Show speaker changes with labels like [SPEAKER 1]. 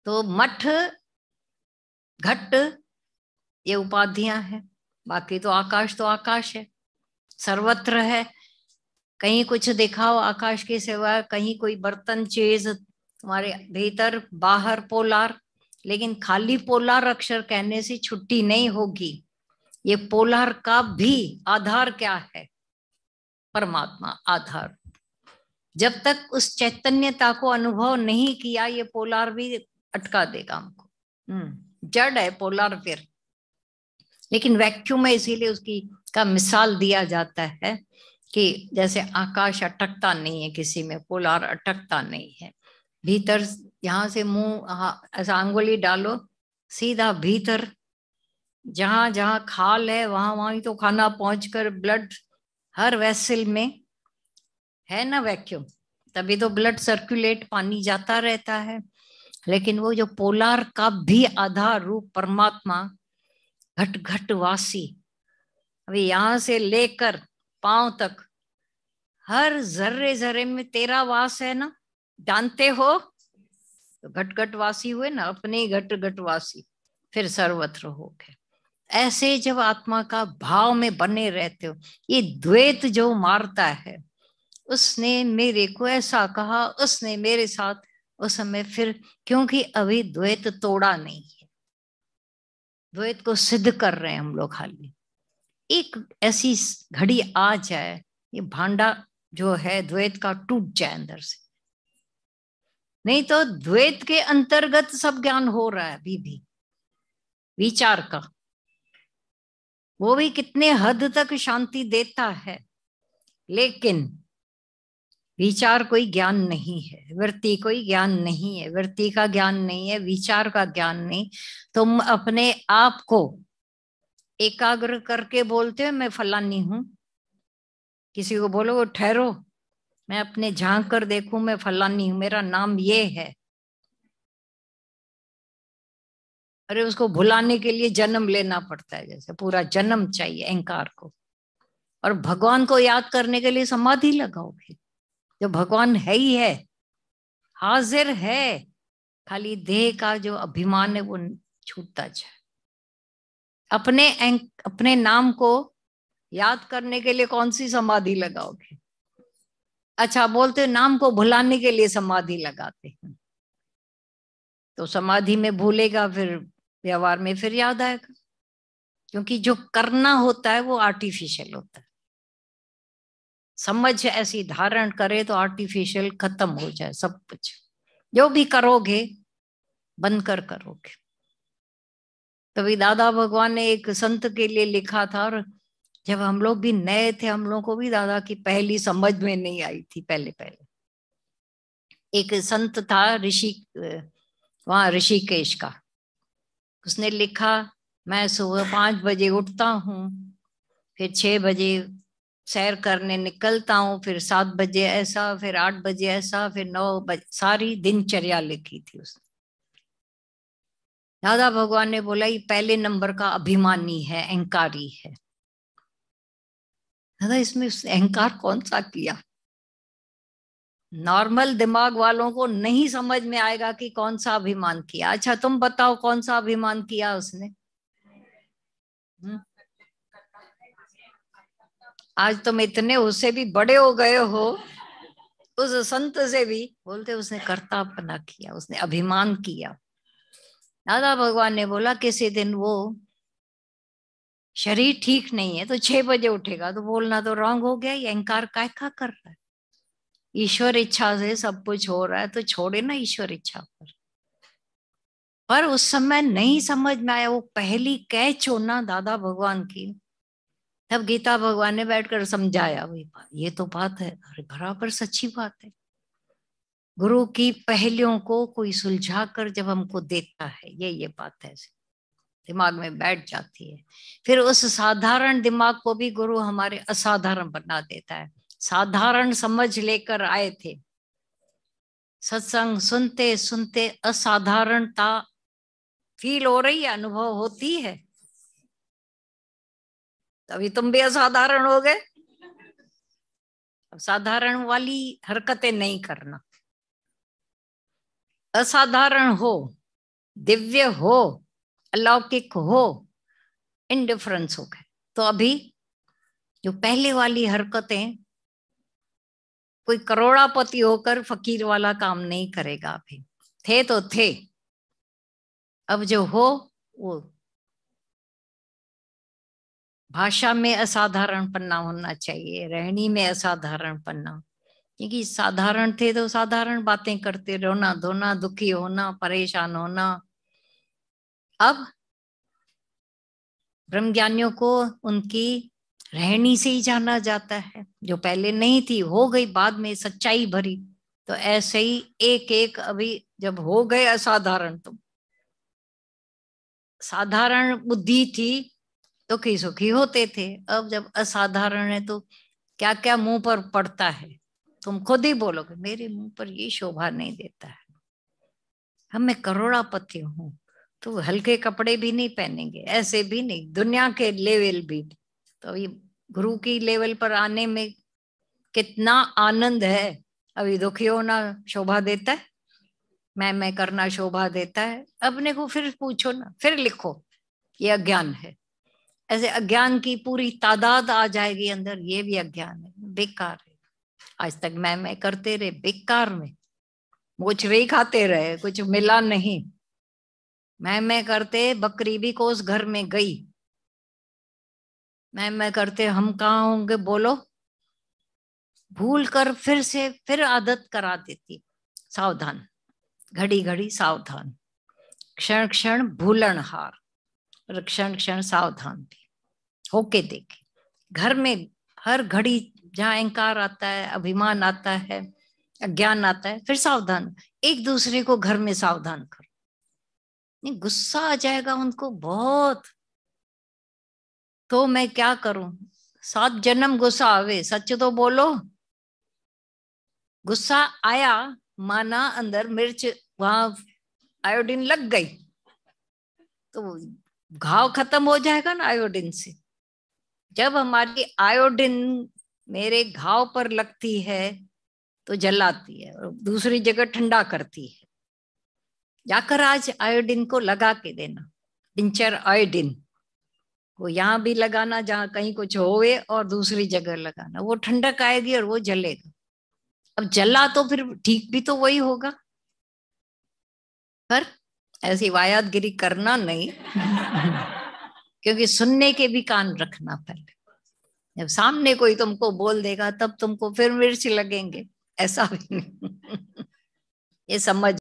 [SPEAKER 1] तो मठ घट ये उपाधियां हैं, बाकी तो आकाश है, सर्वत्र है। कहीं कुछ दिखाओ आकाश के सिवा, कहीं कोई बर्तन चीज तुम्हारे भीतर बाहर पोलार, लेकिन खाली पोलार अक्षर कहने से छुट्टी नहीं होगी। ये पोलार का भी आधार क्या है? परमात्मा आधार। जब तक उस चैतन्यता को अनुभव नहीं किया, ये पोलार भी अटका देगा हमको। जड़ है पोलार फिर, लेकिन वैक्यूम है, इसीलिए उसकी का मिसाल दिया जाता है कि जैसे आकाश अटकता नहीं है किसी में, पोलार अटकता नहीं है। भीतर यहाँ से मुंह ऐसा अंगुली डालो, सीधा भीतर जहां जहां खाल है वहां वहां तो खाना पहुंचकर ब्लड हर वेसल में है ना वैक्यूम, तभी तो ब्लड सर्कुलेट, पानी जाता रहता है। लेकिन वो जो पोलार का भी आधार रूप परमात्मा घट घट वासी, अभी यहां से लेकर पांव तक हर जर्रे जर्रे में तेरा वास है ना, जानते हो? तो घट घट वासी हुए ना, अपने घट घट वासी, फिर सर्वत्र हो गए। ऐसे जब आत्मा का भाव में बने रहते हो, ये द्वैत जो मारता है, उसने मेरे को ऐसा कहा, उसने मेरे साथ, उस समय फिर, क्योंकि अभी द्वैत तोड़ा नहीं है, द्वैत को सिद्ध कर रहे हैं हम लोग। खाली एक ऐसी घड़ी आ जाए, ये भांडा जो है द्वैत का टूट जाए अंदर से, नहीं तो द्वैत के अंतर्गत सब ज्ञान हो रहा है अभी भी। विचार का वो भी कितने हद तक शांति देता है, लेकिन विचार कोई ज्ञान नहीं है, वृत्ति कोई ज्ञान नहीं है, वृत्ति का ज्ञान नहीं है, विचार का ज्ञान नहीं। तुम अपने आप को एकाग्र करके बोलते हो मैं फलानी हूं, किसी को बोलो ठहरो मैं अपने झांक कर देखूं मैं फलानी हूं, मेरा नाम ये है। अरे उसको भुलाने के लिए जन्म लेना पड़ता है, जैसे पूरा जन्म चाहिए अहंकार को। और भगवान को याद करने के लिए समाधि लगाओगे, जो भगवान है ही है, हाजिर है, खाली देह का जो अभिमान है वो छूटता जाए। अपने नाम को याद करने के लिए कौन सी समाधि लगाओगे? अच्छा बोलते नाम को भुलाने के लिए समाधि लगाते हैं, तो समाधि में भूलेगा, फिर व्यवहार में फिर याद आएगा, क्योंकि जो करना होता है वो आर्टिफिशियल होता है। समझ ऐसी धारण करे तो आर्टिफिशियल खत्म हो जाए सब कुछ। जो भी करोगे बनकर करोगे। तभी दादा भगवान ने एक संत के लिए लिखा था, और जब हम लोग भी नए थे, हम लोग को भी दादा की पहली समझ में नहीं आई थी। पहले पहले एक संत था ऋषि, वहां ऋषिकेश का, उसने लिखा मैं सुबह 5 बजे उठता हूँ, फिर 6 बजे सैर करने निकलता हूँ, फिर 7 बजे ऐसा, फिर 8 बजे ऐसा, फिर 9 बजे, सारी दिनचर्या लिखी थी उसने। दादा भगवान ने बोला ये पहले नंबर का अभिमानी है, अहंकारी है। दादा इसमें अहंकार कौन सा किया? नॉर्मल दिमाग वालों को नहीं समझ में आएगा कि कौन सा अभिमान किया। अच्छा तुम बताओ कौन सा अभिमान किया उसने? आज तुम इतने उससे भी बड़े हो गए हो, उस संत से भी बोलते उसने कर्तापना किया, उसने अभिमान किया। दादा भगवान ने बोला किसी दिन वो शरीर ठीक नहीं है तो 6 बजे उठेगा, तो बोलना तो रॉन्ग हो गया, ये अहंकार काय का कर रहा है? ईश्वर इच्छा से सब कुछ हो रहा है तो छोड़े ना ईश्वर इच्छा पर उस समय नहीं समझ में आया, वो पहली कैच हो ना दादा भगवान की। तब गीता भगवान ने बैठकर समझाया वही बात, ये तो बात है, अरे बराबर सच्ची बात है। गुरु की पहलियों को कोई सुलझा कर जब हमको देता है, ये बात है, दिमाग में बैठ जाती है। फिर उस साधारण दिमाग को भी गुरु हमारे असाधारण बना देता है। साधारण समझ लेकर आए थे, सत्संग सुनते सुनते असाधारणता फील हो रही है, अनुभव होती है, तभी तुम भी असाधारण हो गए। अब साधारण वाली हरकतें नहीं करना, असाधारण हो दिव्य हो, अलौकिक हो, इंडिफरेंस हो गए। तो अभी जो पहले वाली हरकतें, कोई करोड़ापति होकर फकीर वाला काम नहीं करेगा। अभी थे तो थे, अब जो हो वो भाषा में असाधारण पन्ना होना चाहिए, रहनी में असाधारण पन्ना। क्योंकि साधारण थे तो साधारण बातें करते, रोना धोना, दुखी होना, परेशान होना। अब ब्रह्मज्ञानियों को उनकी रहनी से ही जाना जाता है, जो पहले नहीं थी, हो गई बाद में सच्चाई भरी। तो ऐसे ही एक एक अभी जब हो गए असाधारण, तो साधारण बुद्धि थी तो दुखी सुखी होते थे। अब जब असाधारण है तो क्या क्या मुंह पर पड़ता है, तुम खुद ही बोलोगे मेरे मुंह पर ये शोभा नहीं देता है। हम मैं करोड़ापति हूं तो हल्के कपड़े भी नहीं पहनेंगे, ऐसे भी नहीं, दुनिया के लेवल भी। तो ये गुरु की लेवल पर आने में कितना आनंद है। अभी दुखी होना शोभा देता है, मैं करना शोभा देता है। अपने को फिर पूछो ना, फिर लिखो ये अज्ञान है। ऐसे अज्ञान की पूरी तादाद आ जाएगी अंदर, ये भी अज्ञान है, बेकार है। आज तक मैं करते रहे, बेकार में मोचरे ही खाते रहे, कुछ मिला नहीं। मैं करते बकरी भी कोस घर में गई। मैं करते हम कहाँ होंगे बोलो, भूल कर फिर से फिर आदत करा देती। सावधान, घड़ी घड़ी सावधान, क्षण क्षण भूलनहार, और क्षण क्षण सावधान भी होके देखे। घर में हर घड़ी जहाँ अहंकार आता है, अभिमान आता है, अज्ञान आता है, फिर सावधान। एक दूसरे को घर में सावधान करो। नहीं गुस्सा आ जाएगा उनको बहुत, तो मैं क्या करूं? 7 जन्म गुस्सा आवे, सच तो बोलो। गुस्सा आया, माना अंदर मिर्च, वहां आयोडीन लग गई तो घाव खत्म हो जाएगा ना आयोडीन से। जब हमारी आयोडीन मेरे घाव पर लगती है तो जलाती है और दूसरी जगह ठंडा करती है। जाकर आज आयोडीन को लगा के देना, टिंचर आयोडीन वो यहाँ भी लगाना जहाँ कहीं कुछ होवे, और दूसरी जगह लगाना, वो ठंडक आएगी और वो जलेगा। अब जला तो फिर ठीक भी तो वही होगा, पर ऐसी वायातगिरी करना नहीं। क्योंकि सुनने के भी कान रखना पहले। जब सामने कोई तुमको बोल देगा तब तुमको फिर मिर्च लगेंगे, ऐसा भी नहीं। ये समझ